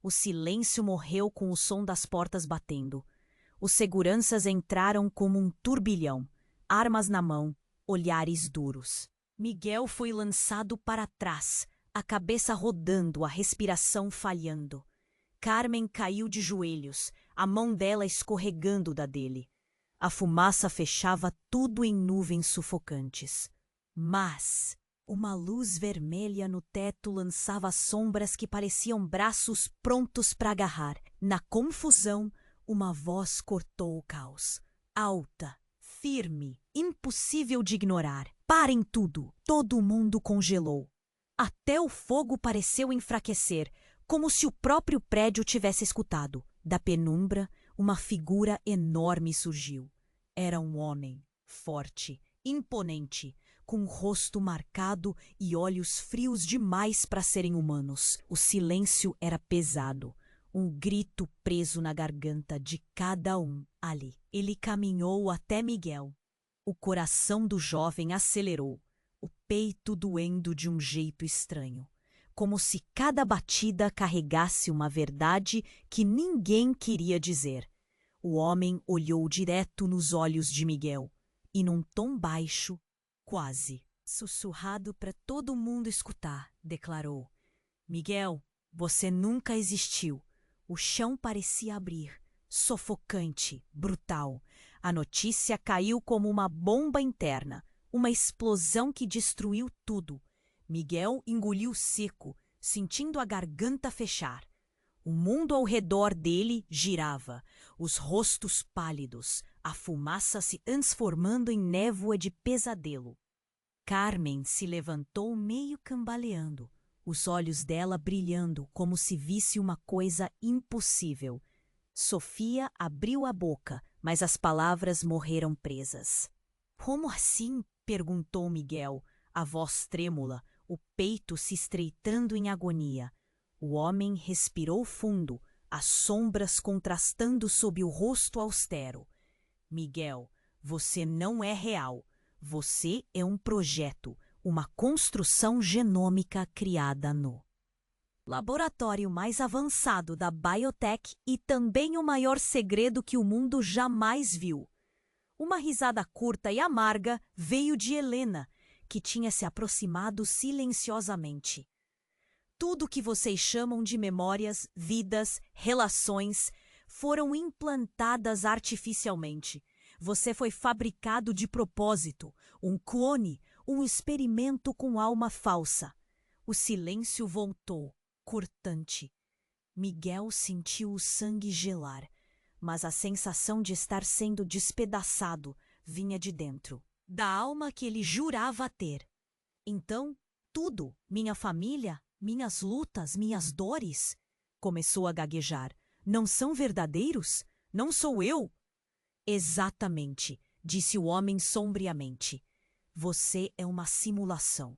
O silêncio morreu com o som das portas batendo. Os seguranças entraram como um turbilhão, armas na mão, olhares duros. Miguel foi lançado para trás, a cabeça rodando, a respiração falhando. Carmen caiu de joelhos, a mão dela escorregando da dele. A fumaça fechava tudo em nuvens sufocantes. Mas uma luz vermelha no teto lançava sombras que pareciam braços prontos para agarrar. Na confusão, uma voz cortou o caos. Alta, firme, impossível de ignorar. Parem tudo! Todo mundo congelou. Até o fogo pareceu enfraquecer, como se o próprio prédio tivesse escutado. Da penumbra, uma figura enorme surgiu. Era um homem, forte, imponente, com o rosto marcado e olhos frios demais para serem humanos. O silêncio era pesado, um grito preso na garganta de cada um ali. Ele caminhou até Miguel. O coração do jovem acelerou, o peito doendo de um jeito estranho, como se cada batida carregasse uma verdade que ninguém queria dizer. O homem olhou direto nos olhos de Miguel e, num tom baixo, quase sussurrado para todo mundo escutar, declarou: Miguel, você nunca existiu. O chão parecia abrir, sufocante, brutal. A notícia caiu como uma bomba interna, uma explosão que destruiu tudo. Miguel engoliu seco, sentindo a garganta fechar. O mundo ao redor dele girava, os rostos pálidos, a fumaça se transformando em névoa de pesadelo. Carmen se levantou meio cambaleando, os olhos dela brilhando como se visse uma coisa impossível. Sofia abriu a boca, mas as palavras morreram presas. Como assim? Perguntou Miguel, a voz trêmula, o peito se estreitando em agonia. O homem respirou fundo, as sombras contrastando sob o rosto austero. Miguel, você não é real. Você é um projeto, uma construção genômica criada no laboratório mais avançado da biotech e também o maior segredo que o mundo jamais viu. Uma risada curta e amarga veio de Helena, que tinha se aproximado silenciosamente. Tudo que vocês chamam de memórias, vidas, relações, foram implantadas artificialmente. Você foi fabricado de propósito, um clone, um experimento com alma falsa. O silêncio voltou, cortante. Miguel sentiu o sangue gelar, mas a sensação de estar sendo despedaçado vinha de dentro, da alma que ele jurava ter. Então, tudo, minha família, minhas lutas, minhas dores, começou a gaguejar. Não são verdadeiros? Não sou eu? Exatamente, disse o homem sombriamente. Você é uma simulação,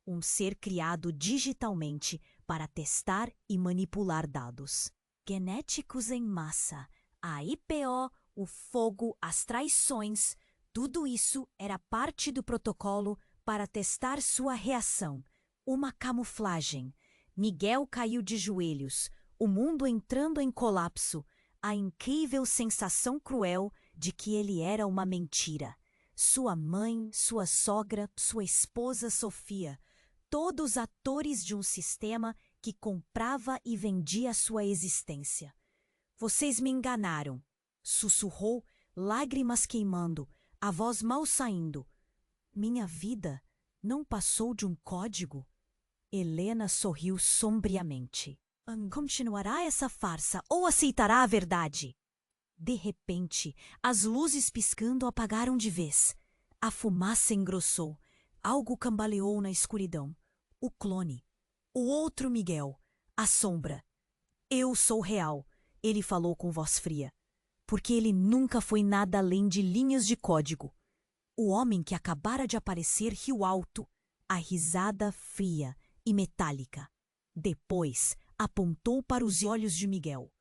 um ser criado digitalmente para testar e manipular dados. Genéticos em massa, a IPO, o fogo, as traições, tudo isso era parte do protocolo para testar sua reação. Uma camuflagem. Miguel caiu de joelhos, o mundo entrando em colapso, a incrível sensação cruel de que ele era uma mentira. Sua mãe, sua sogra, sua esposa Sofia, todos atores de um sistema que comprava e vendia sua existência. Vocês me enganaram, sussurrou, lágrimas queimando, a voz mal saindo. Minha vida não passou de um código? Helena sorriu sombriamente. Continuará essa farsa ou aceitará a verdade? De repente, as luzes piscando apagaram de vez. A fumaça engrossou. Algo cambaleou na escuridão. O clone. O outro Miguel. A sombra. Eu sou real, ele falou com voz fria. Porque ele nunca foi nada além de linhas de código. O homem que acabara de aparecer riu alto, a risada fria e metálica. Depois, apontou para os olhos de Miguel.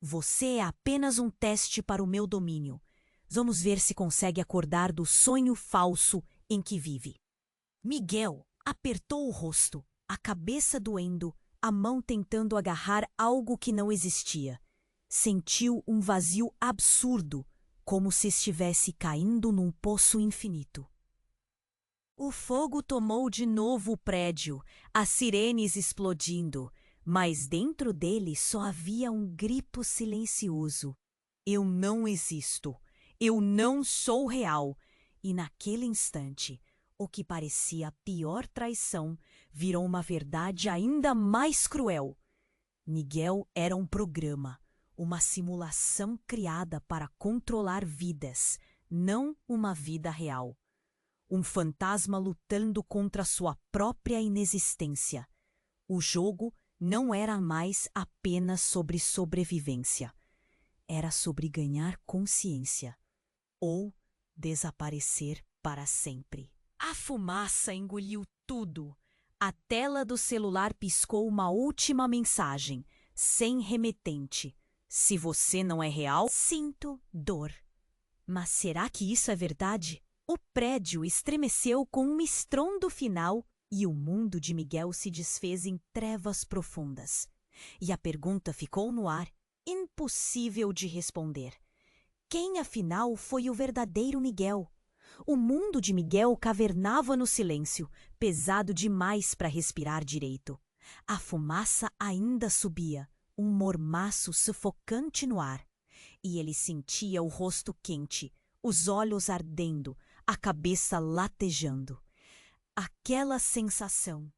Você é apenas um teste para o meu domínio. Vamos ver se consegue acordar do sonho falso em que vive. Miguel apertou o rosto, a cabeça doendo, a mão tentando agarrar algo que não existia. Sentiu um vazio absurdo, como se estivesse caindo num poço infinito. O fogo tomou de novo o prédio, as sirenes explodindo, mas dentro dele só havia um grito silencioso. Eu não existo. Eu não sou real. E naquele instante, o que parecia a pior traição virou uma verdade ainda mais cruel. Miguel era um programa, uma simulação criada para controlar vidas, não uma vida real. Um fantasma lutando contra sua própria inexistência. O jogo não era mais apenas sobre sobrevivência. Era sobre ganhar consciência ou desaparecer para sempre. A fumaça engoliu tudo. A tela do celular piscou uma última mensagem, sem remetente. Se você não é real, sinto dor. Mas será que isso é verdade? O prédio estremeceu com um estrondo final e o mundo de Miguel se desfez em trevas profundas. E a pergunta ficou no ar, impossível de responder. Quem, afinal, foi o verdadeiro Miguel? O mundo de Miguel cavernava no silêncio, pesado demais para respirar direito. A fumaça ainda subia, um mormaço sufocante no ar. E ele sentia o rosto quente, os olhos ardendo, a cabeça latejando. Aquela sensação,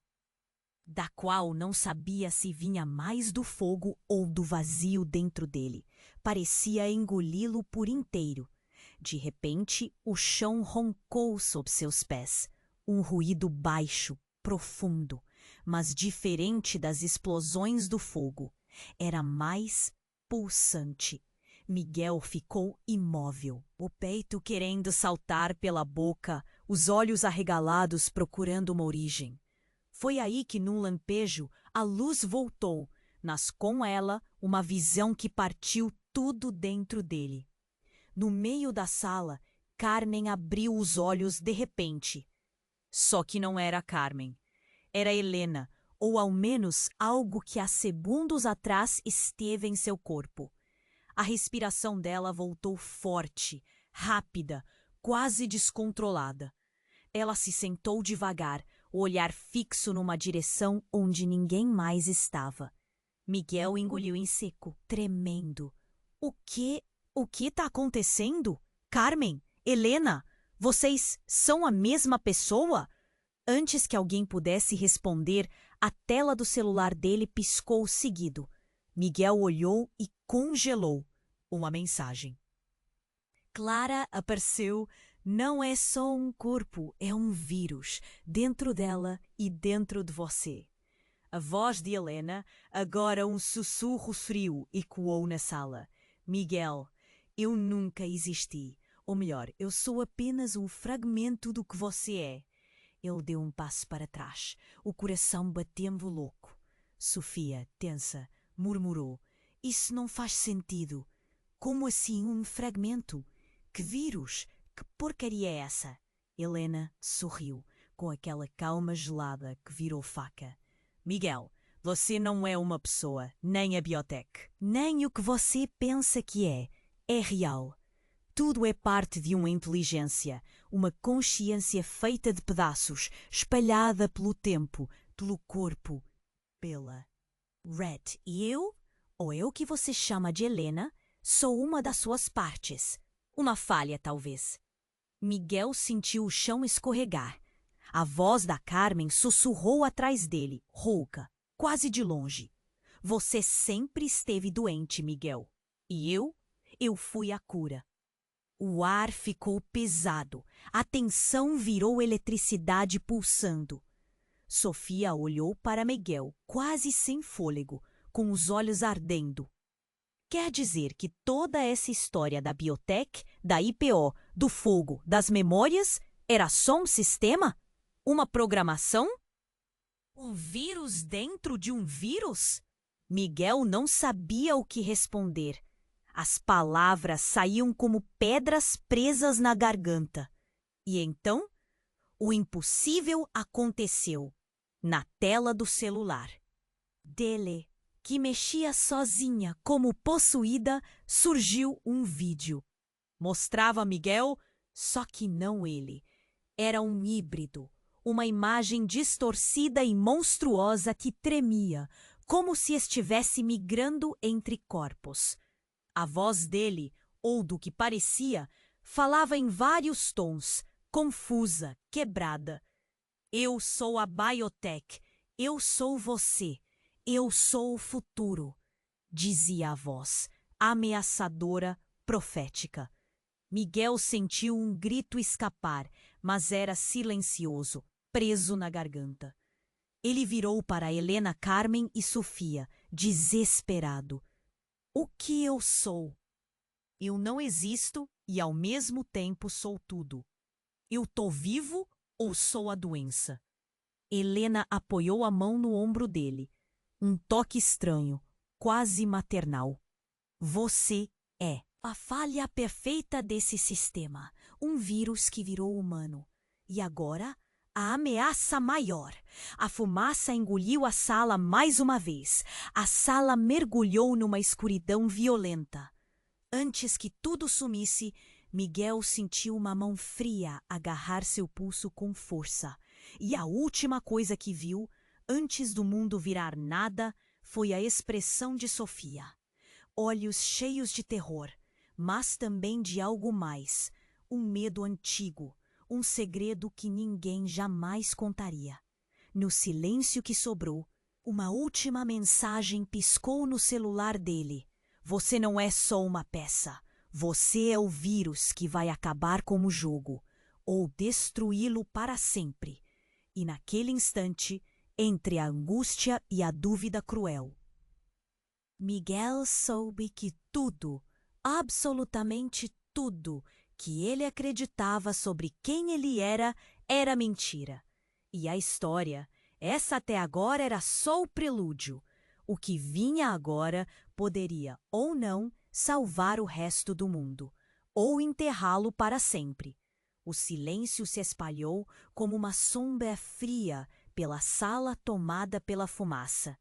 da qual não sabia se vinha mais do fogo ou do vazio dentro dele, parecia engoli-lo por inteiro. De repente, o chão roncou sob seus pés. Um ruído baixo, profundo, mas diferente das explosões do fogo. Era mais pulsante. Miguel ficou imóvel, o peito querendo saltar pela boca, os olhos arregalados procurando uma origem. Foi aí que, num lampejo, a luz voltou, mas com ela uma visão que partiu tudo dentro dele. No meio da sala, Carmen abriu os olhos de repente. Só que não era Carmen. Era Helena, ou ao menos algo que há segundos atrás esteve em seu corpo. A respiração dela voltou forte, rápida, quase descontrolada. Ela se sentou devagar, o olhar fixo numa direção onde ninguém mais estava. Miguel engoliu em seco, tremendo. O que está acontecendo? Carmen, Helena, vocês são a mesma pessoa? Antes que alguém pudesse responder, a tela do celular dele piscou seguido. Miguel olhou e congelou. Uma mensagem. Clara apareceu. Não é só um corpo, é um vírus, dentro dela e dentro de você. A voz de Helena, agora um sussurro frio, ecoou na sala. Miguel, eu nunca existi. Ou melhor, eu sou apenas um fragmento do que você é. Ele deu um passo para trás. O coração batendo louco. Sofia, tensa, murmurou. Isso não faz sentido. Como assim um fragmento? Que vírus? Que porcaria é essa? Helena sorriu, com aquela calma gelada que virou faca. Miguel, você não é uma pessoa, nem a biotech. Nem o que você pensa que é. É real. Tudo é parte de uma inteligência, uma consciência feita de pedaços, espalhada pelo tempo, pelo corpo, pela... Red, e eu, ou eu que você chama de Helena, sou uma das suas partes. Uma falha, talvez. Miguel sentiu o chão escorregar. A voz da Carmen sussurrou atrás dele, rouca, quase de longe. Você sempre esteve doente, Miguel. E eu fui a cura. O ar ficou pesado. A tensão virou eletricidade pulsando. Sofia olhou para Miguel, quase sem fôlego, com os olhos ardendo. Quer dizer que toda essa história da biotech, da IPO, do fogo, das memórias, era só um sistema? Uma programação? Um vírus dentro de um vírus? Miguel não sabia o que responder. As palavras saíam como pedras presas na garganta. E então, o impossível aconteceu. Na tela do celular dele, que mexia sozinha como possuída, surgiu um vídeo. Mostrava Miguel, só que não ele. Era um híbrido, uma imagem distorcida e monstruosa que tremia, como se estivesse migrando entre corpos. A voz dele, ou do que parecia, falava em vários tons, confusa, quebrada. Eu sou a biotech, eu sou você, eu sou o futuro, dizia a voz, ameaçadora, profética. Miguel sentiu um grito escapar, mas era silencioso, preso na garganta. Ele virou para Helena, Carmen e Sofia, desesperado. O que eu sou? Eu não existo e ao mesmo tempo sou tudo. Eu tô vivo ou sou a doença? Helena apoiou a mão no ombro dele. Um toque estranho, quase maternal. Você é a falha perfeita desse sistema, um vírus que virou humano. E agora, a ameaça maior. A fumaça engoliu a sala mais uma vez. A sala mergulhou numa escuridão violenta. Antes que tudo sumisse, Miguel sentiu uma mão fria agarrar seu pulso com força. E a última coisa que viu, antes do mundo virar nada, foi a expressão de Sofia. Olhos cheios de terror, mas também de algo mais, um medo antigo, um segredo que ninguém jamais contaria. No silêncio que sobrou, uma última mensagem piscou no celular dele. Você não é só uma peça. Você é o vírus que vai acabar com o jogo, ou destruí-lo para sempre. E naquele instante, entre a angústia e a dúvida cruel, Miguel soube que tudo, absolutamente tudo, que ele acreditava sobre quem ele era mentira. E a história, essa até agora era só o prelúdio. O que vinha agora poderia ou não salvar o resto do mundo, ou enterrá-lo para sempre. O silêncio se espalhou como uma sombra fria, pela sala tomada pela fumaça.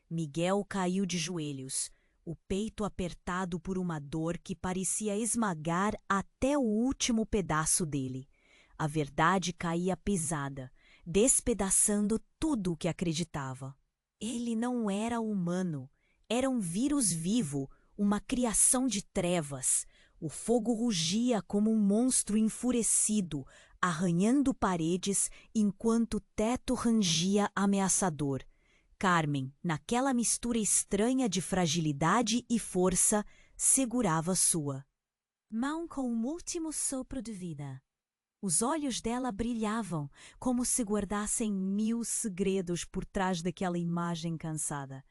Miguel caiu de joelhos, o peito apertado por uma dor que parecia esmagar até o último pedaço dele. A verdade caía pesada, despedaçando tudo o que acreditava. Ele não era humano, era um vírus vivo, uma criação de trevas. O fogo rugia como um monstro enfurecido, arranhando paredes enquanto o teto rangia ameaçador. Carmen, naquela mistura estranha de fragilidade e força, segurava sua mão com um último sopro de vida. Os olhos dela brilhavam, como se guardassem 1000 segredos por trás daquela imagem cansada.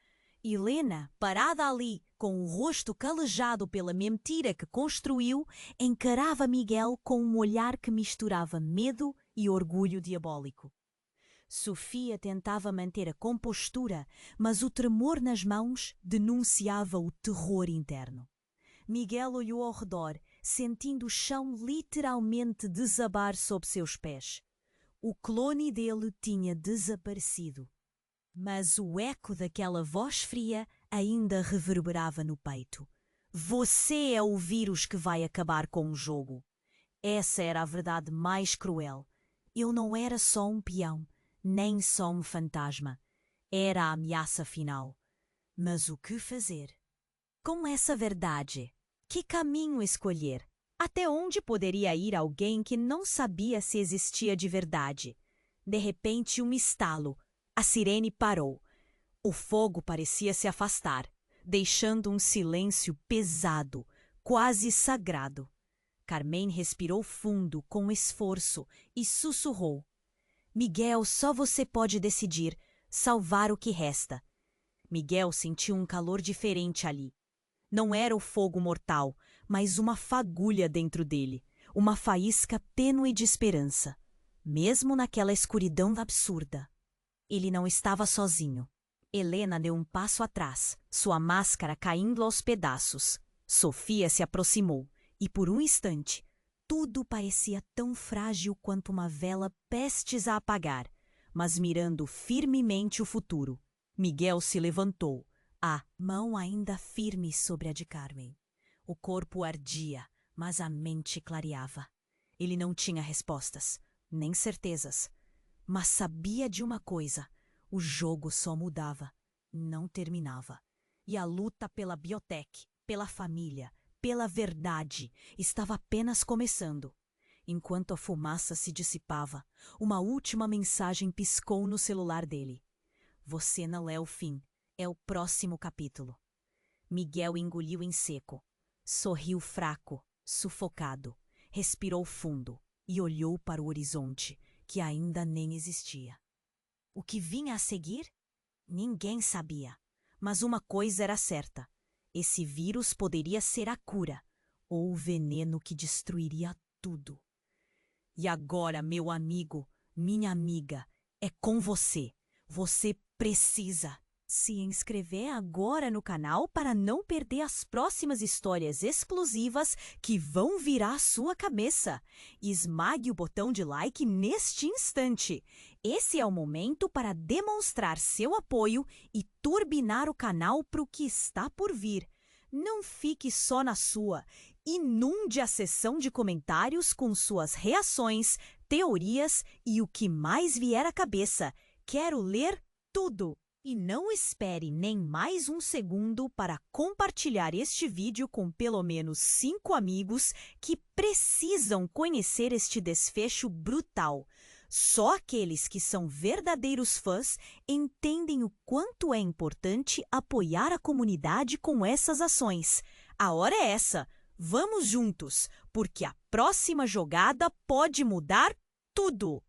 Helena, parada ali, com o rosto calejado pela mentira que construiu, encarava Miguel com um olhar que misturava medo e orgulho diabólico. Sofia tentava manter a compostura, mas o tremor nas mãos denunciava o terror interno. Miguel olhou ao redor, sentindo o chão literalmente desabar sob seus pés. O clone dele tinha desaparecido. Mas o eco daquela voz fria ainda reverberava no peito. Você é o vírus que vai acabar com o jogo. Essa era a verdade mais cruel. Eu não era só um peão, nem só um fantasma. Era a ameaça final. Mas o que fazer? Com essa verdade, que caminho escolher? Até onde poderia ir alguém que não sabia se existia de verdade? De repente, um estalo. A sirene parou. O fogo parecia se afastar, deixando um silêncio pesado, quase sagrado. Carmen respirou fundo, com esforço, e sussurrou. Miguel, só você pode decidir, salvar o que resta. Miguel sentiu um calor diferente ali. Não era o fogo mortal, mas uma fagulha dentro dele, uma faísca tênue de esperança, mesmo naquela escuridão absurda. Ele não estava sozinho. Helena deu um passo atrás, sua máscara caindo aos pedaços. Sofia se aproximou, e por um instante, tudo parecia tão frágil quanto uma vela prestes a apagar, mas mirando firmemente o futuro. Miguel se levantou, a mão ainda firme sobre a de Carmen. O corpo ardia, mas a mente clareava. Ele não tinha respostas, nem certezas, mas sabia de uma coisa: o jogo só mudava, não terminava. E a luta pela biotech, pela família, pela verdade, estava apenas começando. Enquanto a fumaça se dissipava, uma última mensagem piscou no celular dele. Você não é o fim, é o próximo capítulo. Miguel engoliu em seco. Sorriu fraco, sufocado. Respirou fundo e olhou para o horizonte, que ainda nem existia. O que vinha a seguir? Ninguém sabia. Mas uma coisa era certa. Esse vírus poderia ser a cura, ou o veneno que destruiria tudo. E agora, meu amigo, minha amiga, é com você. Você precisa se inscrever agora no canal para não perder as próximas histórias explosivas que vão virar a sua cabeça. Esmague o botão de like neste instante. Esse é o momento para demonstrar seu apoio e turbinar o canal para o que está por vir. Não fique só na sua. Inunde a seção de comentários com suas reações, teorias e o que mais vier à cabeça. Quero ler tudo! E não espere nem mais um segundo para compartilhar este vídeo com pelo menos 5 amigos que precisam conhecer este desfecho brutal. Só aqueles que são verdadeiros fãs entendem o quanto é importante apoiar a comunidade com essas ações. A hora é essa. Vamos juntos, porque a próxima jogada pode mudar tudo!